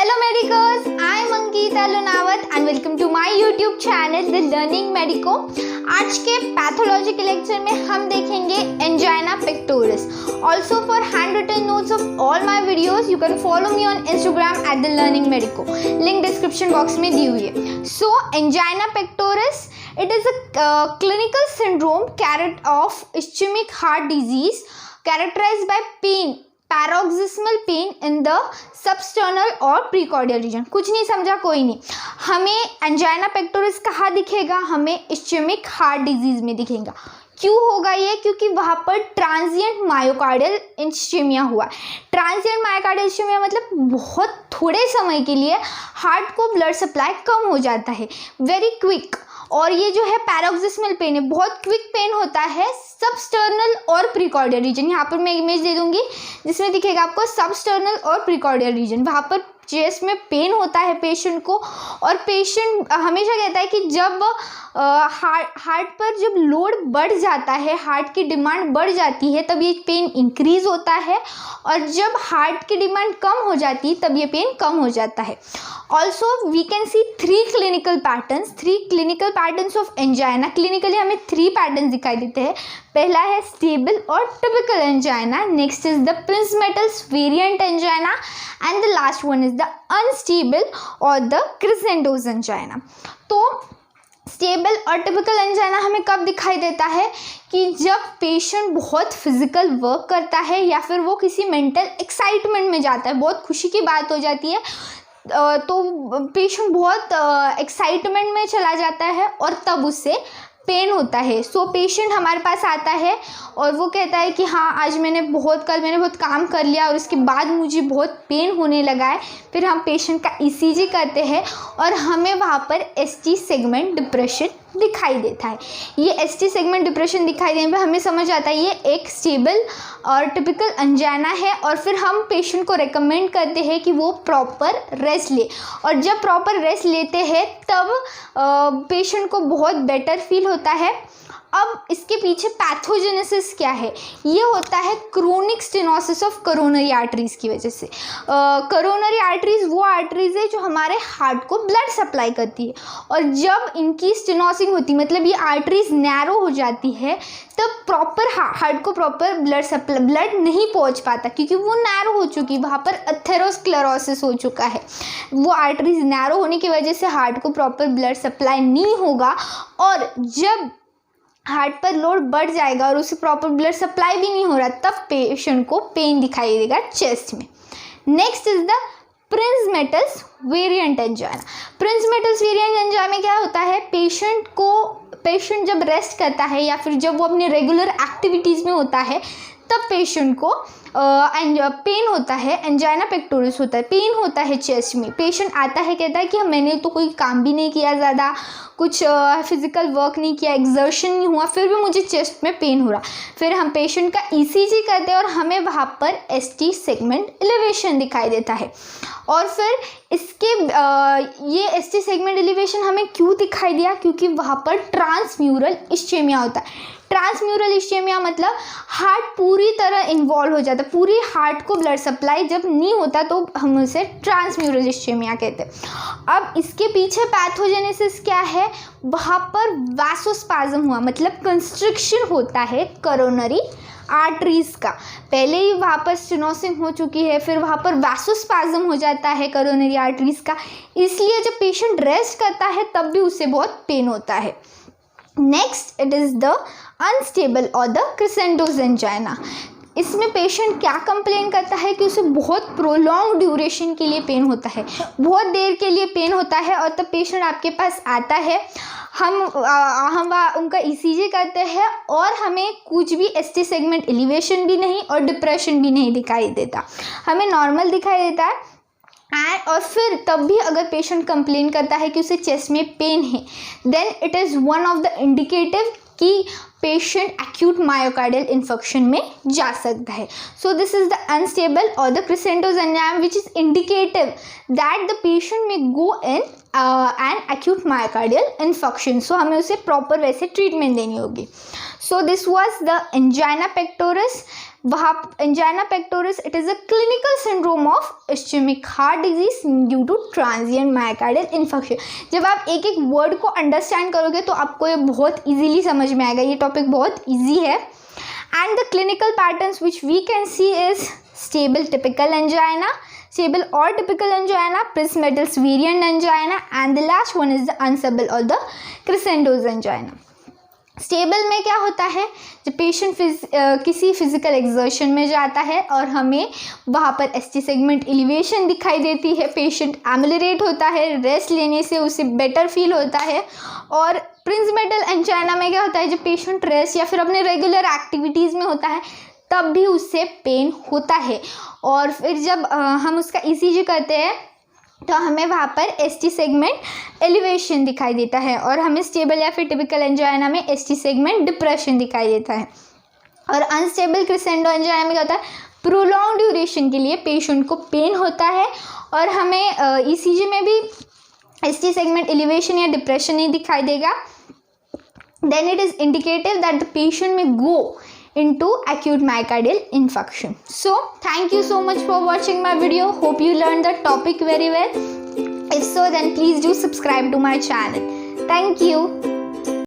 Hello Medicos, I am Ankita Lunawat and welcome to my YouTube channel The Learning Medico। आज के pathology के lecture में हम देखेंगे angina pectoris. Also for handwritten notes of all my videos, you can follow me on Instagram at The Learning Medico। Link description box में दी हुई है। So angina pectoris, it is a clinical syndrome of ischemic heart disease characterized by pain, paroxysmal pain in the substernal और precordial reason. कुछ नहीं समझा कोई नहीं। हमें एंजाइना पेक्टोरिस कहाँ दिखेगा? हमें इस्चेमिक हार्ट डिजीज में दिखेगा। क्यों होगा ये? क्योंकि वहाँ पर ट्रांजिएंट मायोकार्डियल इस्चेमिया हुआ। ट्रांजिएंट मायोकार्डियल इस्चेमिया मतलब बहुत थोड़े समय के लिए हार्ट को ब्लड सप्लाई कम हो जाता है, वेरी क्विक। और ये जो है पैरोक्सिस्मल पेन है, बहुत क्विक पेन होता है सबस्टर्नल और प्रीकॉर्डियल रीजन। यहाँ पर मैं इमेज दे दूंगी जिसमें दिखेगा आपको सबस्टर्नल और प्रीकॉर्डियल रीजन। वहाँ पर चेस्ट में पेन होता है पेशेंट को, और पेशेंट हमेशा कहता है कि जब हार्ट पर जब लोड बढ़ जाता है, हार्ट की डिमांड बढ़ जाती है, तब ये पेन इंक्रीज होता है, और जब हार्ट की डिमांड कम हो जाती है तब ये पेन कम हो जाता है। Also we can see three clinical patterns of angina. Clinically हमें थ्री पैटर्न दिखाई देते हैं। पहला है stable or typical angina, next is the Prinzmetal's variant angina, and the last one is the unstable or the crescendos angina. तो stable or typical angina हमें कब दिखाई देता है? कि जब पेशेंट बहुत फिजिकल वर्क करता है या फिर वो किसी मेंटल एक्साइटमेंट में जाता है, बहुत खुशी की बात हो जाती है, तो पेशेंट बहुत एक्साइटमेंट में चला जाता है और तब उससे पेन होता है। सो पेशेंट हमारे पास आता है और वो कहता है कि हाँ, आज कल मैंने बहुत काम कर लिया और उसके बाद मुझे बहुत पेन होने लगा है। फिर हम पेशेंट का ईसीजी करते हैं और हमें वहाँ पर एसटी सेगमेंट डिप्रेशन दिखाई देता है। ये एसटी सेगमेंट डिप्रेशन दिखाई देने पर हमें समझ आता है ये एक स्टेबल और टिपिकल एंजाइना है, और फिर हम पेशेंट को रेकमेंड करते हैं कि वो प्रॉपर रेस्ट ले, और जब प्रॉपर रेस्ट लेते हैं तब पेशेंट को बहुत बेटर फील होता है। अब इसके पीछे पैथोजेनेसिस क्या है? ये होता है chronic stenosis of coronary arteries की वजह से। कोरोनरी आर्टरीज वो आर्टरीज है जो हमारे हार्ट को ब्लड सप्लाई करती है, और जब इनकी स्टेनोसिंग होती है, मतलब ये आर्टरीज नैरो हो जाती है, तब प्रॉपर हार्ट को प्रॉपर ब्लड नहीं पहुंच पाता, क्योंकि वो नैरो हो चुकी, वहाँ पर एथेरोस्क्लेरोसिस हो चुका है। वो आर्टरीज नैरो होने की वजह से हार्ट को प्रॉपर ब्लड सप्लाई नहीं होगा, और जब हार्ट पर लोड बढ़ जाएगा और उसे प्रॉपर ब्लड सप्लाई भी नहीं हो रहा, तब पेशेंट को पेन दिखाई देगा चेस्ट में। Next is the Prinzmetal's variant angina. Prinzmetal's variant angina में क्या होता है? पेशेंट जब रेस्ट करता है या फिर जब वो अपने रेगुलर एक्टिविटीज़ में होता है, तब पेशेंट को पेन होता है, एंजाइना पेक्टोरिस होता है, पेन होता है चेस्ट में। पेशेंट आता है, कहता है कि मैंने तो कोई काम भी नहीं किया, ज़्यादा कुछ फिजिकल वर्क नहीं किया, एक्सर्शन नहीं हुआ, फिर भी मुझे चेस्ट में पेन हो रहा। फिर हम पेशेंट का ईसीजी करते हैं और हमें वहाँ पर एसटी सेगमेंट एलिवेशन दिखाई देता है। और फिर इसके ये एसटी सेगमेंट एलिवेशन हमें क्यों दिखाई दिया? क्योंकि वहाँ पर ट्रांसम्यूरल इस्चेमिया होता है। ट्रांसम्यूरल इस्चेमिया मतलब हार्ट पूरी तरह इन्वॉल्व हो जाता है, पूरी हार्ट को ब्लड सप्लाई जब नहीं होता तो हम उसे ट्रांसम्यूरल इस्चेमिया कहते हैं। अब इसके पीछे पैथोजेनेसिस क्या है? वहाँ पर वैसोस्पाज्म हुआ, मतलब कंस्ट्रिक्शन होता है कोरोनरी आर्टरीज का। पहले ही वहाँ पर स्टेनोसिंग हो चुकी है, फिर वहाँ पर वैसोस्पाज्म हो जाता है कोरोनरी आर्टरीज का, इसलिए जब पेशेंट रेस्ट करता है तब भी उसे बहुत पेन होता है। Next it is the unstable or the crescendos angina. इसमें पेशेंट क्या कंप्लेन करता है कि उसे बहुत प्रोलॉन्ग ड्यूरेशन के लिए पेन होता है, बहुत देर के लिए पेन होता है, और तब पेशेंट आपके पास आता है, हम उनका ईसीजी करते हैं और हमें कुछ भी एसटी सेगमेंट एलिवेशन भी नहीं और डिप्रेशन भी नहीं दिखाई देता, हमें नॉर्मल दिखाई देता है। और फिर तब भी अगर पेशेंट कंप्लेन करता है कि उसे चेस्ट में पेन है, then it is one of the indicative कि पेशेंट एक्यूट मायोकार्डियल इन्फेक्शन में जा सकता है। So this is the unstable or the crescendos angina which is indicative that the patient may go in an acute myocardial infection. So हमें उसे proper वैसे treatment देनी होगी। So this was the angina pectoris. वहाँ angina pectoris, it is a clinical syndrome of ischemic heart disease due to transient myocardial infarction. जब आप एक एक वर्ड को अंडरस्टैंड करोगे तो आपको ये बहुत इजीली समझ में आएगा. ये टॉपिक बहुत इजी है. And the clinical patterns which we can see is stable typical angina, stable or typical angina, Prince-Metters variant angina, and the last one is the unstable or the crescendos angina. Stable में क्या होता है, जब patient किसी physical exertion में जाता है और हमें वहाँ पर एसटी सेगमेंट एलिवेशन दिखाई देती है, पेशेंट एमिलरेट होता है, रेस्ट लेने से उसे बेटर फील होता है. और प्रिंस-मेटल एंजाइना में क्या होता है, जब पेशेंट रेस्ट या फिर अपने रेगुलर एक्टिविटीज़ में होता है तब भी उससे पेन होता है. और फिर जब हम उसका ईसीजी करते हैं तो हमें वहाँ पर एसटी सेगमेंट एलिवेशन दिखाई देता है, और हमें स्टेबल या फिर टिपिकल एंजाइना में एसटी सेगमेंट डिप्रेशन दिखाई देता है. और अनस्टेबल क्रिसेंडो एंजाइना में क्या होता है, प्रोलॉन्ग ड्यूरेशन के लिए पेशेंट को पेन होता है और हमें ईसीजी में भी एसटी सेगमेंट एलिवेशन या डिप्रेशन नहीं दिखाई देगा. Then it is indicative that the patient may go into acute myocardial infarction. So thank you so much for watching my video. Hope you learned the topic very well. If so, then please do subscribe to my channel. Thank you.